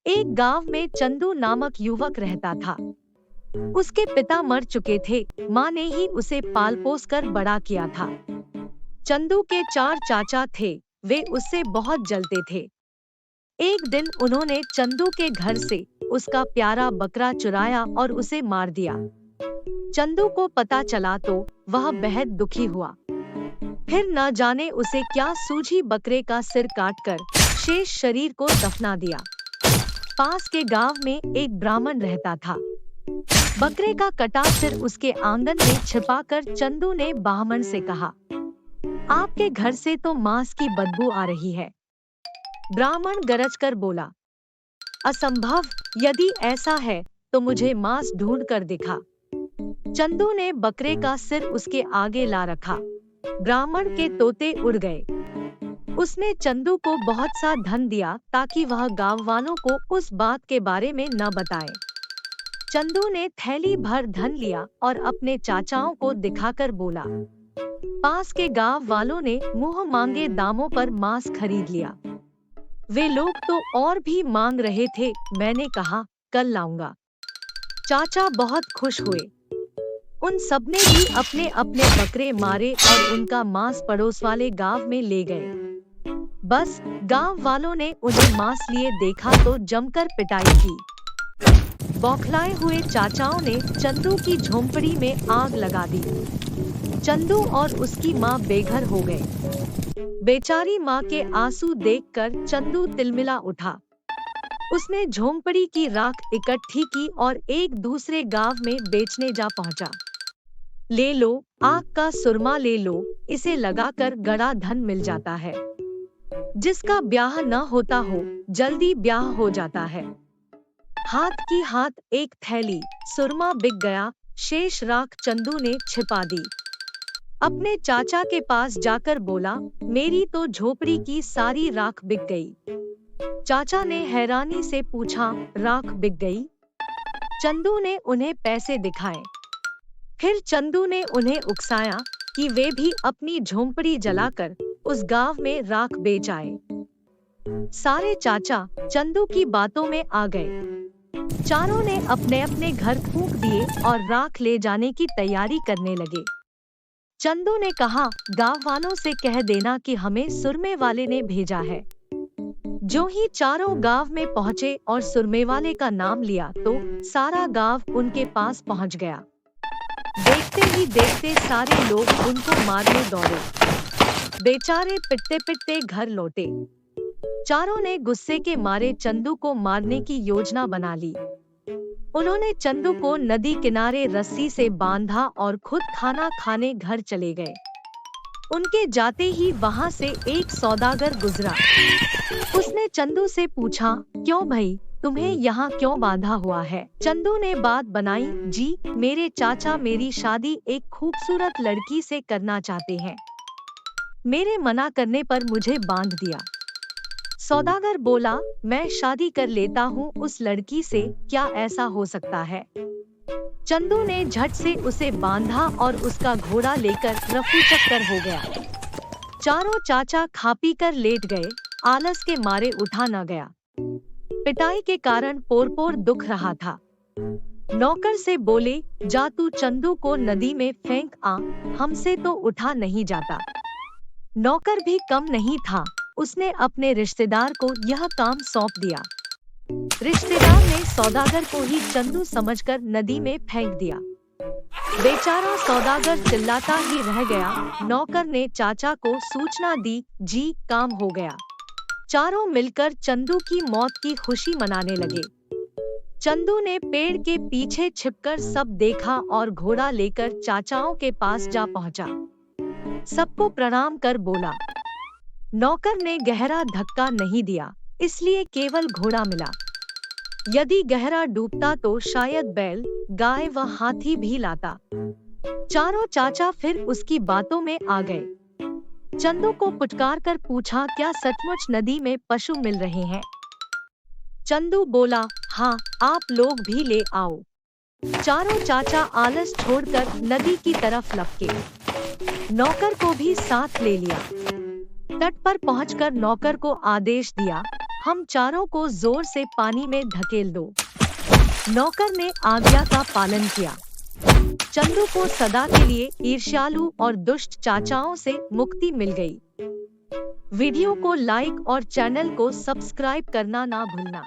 एक गांव में चंदू नामक युवक रहता था। उसके पिता मर चुके थे, माँ ने ही उसे पाल पोस कर बड़ा किया था। चंदू के 4 चाचा थे, वे उससे बहुत जलते थे। एक दिन उन्होंने चंदू के घर से उसका प्यारा बकरा चुराया और उसे मार दिया। चंदू को पता चला तो वह बेहद दुखी हुआ। फिर न जाने उसे क्या सूझी, बकरे का सिर काटकर शेष शरीर को दफना दिया। पास के गांव में एक ब्राह्मण रहता था। बकरे का कटा सिर उसके आंगन में छिपाकर चंदू ने ब्राह्मण से कहा, आपके घर से तो मांस की बदबू आ रही है। ब्राह्मण गरजकर बोला, असंभव, यदि ऐसा है तो मुझे मांस ढूंढ कर दिखा। चंदू ने बकरे का सिर उसके आगे ला रखा। ब्राह्मण के तोते उड़ गए। उसने चंदू को बहुत सा धन दिया ताकि वह गांव वालों को उस बात के बारे में न बताए। चंदू ने थैली भर धन लिया और अपने चाचाओं को दिखाकर बोला। पास के गांव वालों ने मुंह मांगे दामों पर मांस खरीद लिया। वे लोग तो और भी मांग रहे थे। मैंने कहा, कल लाऊंगा। चाचा बहुत खुश हुए। उन सबने भी अपने अपने बकरे मारे और उनका मांस पड़ोस वाले गांव में ले गए। बस गांव वालों ने उन्हें मांस लिए देखा तो जमकर पिटाई की। बौखलाए हुए चाचाओं ने चंदू की झोंपड़ी में आग लगा दी। चंदू और उसकी मां बेघर हो गए। बेचारी मां के आंसू देखकर चंदू तिलमिला उठा। उसने झोंपड़ी की राख इकट्ठी की और एक दूसरे गांव में बेचने जा पहुंचा। ले लो, आग का सुरमा ले लो, इसे लगाकर गड़ा धन मिल जाता है। जिसका ब्याह न होता हो, जल्दी ब्याह हो जाता है। हाथ की हाथ एक थैली सुरमा बिक गया, शेष राख चंदू ने छिपा दी। अपने चाचा के पास जाकर बोला, मेरी तो झोपड़ी की सारी राख बिक गई। चाचा ने हैरानी से पूछा, राख बिक गई? चंदू ने उन्हें पैसे दिखाए। फिर चंदू ने उन्हें उकसाया कि वे भी अपनी झोंपड़ी जलाकर उस गांव में राख बेच आए। सारे चाचा चंदू की बातों में आ गए। चारों ने अपने अपने घर फूंक दिए और राख ले जाने की तैयारी करने लगे। चंदू ने कहा, गांव वालों से कह देना कि हमें सुरमे वाले ने भेजा है। जो ही चारों गांव में पहुंचे और सुरमे वाले का नाम लिया तो सारा गांव उनके पास पहुंच गया। देखते ही देखते सारे लोग उनको मारने दौड़े। बेचारे पिटते पिटते घर लौटे। चारों ने गुस्से के मारे चंदू को मारने की योजना बना ली। उन्होंने चंदू को नदी किनारे रस्सी से बांधा और खुद खाना खाने घर चले गए। उनके जाते ही वहां से एक सौदागर गुजरा। उसने चंदू से पूछा, क्यों भाई, तुम्हें यहाँ क्यों बांधा हुआ है? चंदू ने बात बनाई, जी मेरे चाचा मेरी शादी एक खूबसूरत लड़की से करना चाहते हैं। मेरे मना करने पर मुझे बांध दिया। सौदागर बोला, मैं शादी कर लेता हूँ उस लड़की से, क्या ऐसा हो सकता है? चंदू ने झट से उसे बांधा और उसका घोड़ा लेकर रफू चक्कर हो गया। चारों चाचा खा पी कर लेट गए, आलस के मारे उठा न गया। पिटाई के कारण पोर पोर दुख रहा था। नौकर से बोले, जा तू चंदू को नदी में फेंक आ, हमसे तो उठा नहीं जाता। नौकर भी कम नहीं था, उसने अपने रिश्तेदार को यह काम सौंप दिया। रिश्तेदार ने सौदागर को ही चंदू समझकर नदी में फेंक दिया। बेचारा सौदागर चिल्लाता ही रह गया। नौकर ने चाचा को सूचना दी, जी काम हो गया। चारों मिलकर चंदू की मौत की खुशी मनाने लगे। चंदू ने पेड़ के पीछे छिपकर सब देखा और घोड़ा लेकर चाचाओं के पास जा पहुंचा। सबको प्रणाम कर बोला। नौकर ने गहरा धक्का नहीं दिया, इसलिए केवल घोड़ा मिला। यदि गहरा डूबता तो शायद बैल, गाय व हाथी भी लाता। चारों चाचा फिर उसकी बातों में आ गए। चंदू को पुचकार कर पूछा, क्या सचमुच नदी में पशु मिल रहे हैं? चंदू बोला, हाँ, आप लोग भी ले आओ। चारों चाचा आलस छोड़कर नदी की तरफ लपके। नौकर को भी साथ ले लिया। तट पर पहुंचकर नौकर को आदेश दिया, हम चारों को जोर से पानी में धकेल दो। नौकर ने आज्ञा का पालन किया। चंदू को सदा के लिए ईर्ष्यालु और दुष्ट चाचाओं से मुक्ति मिल गई। वीडियो को लाइक और चैनल को सब्सक्राइब करना ना भूलना।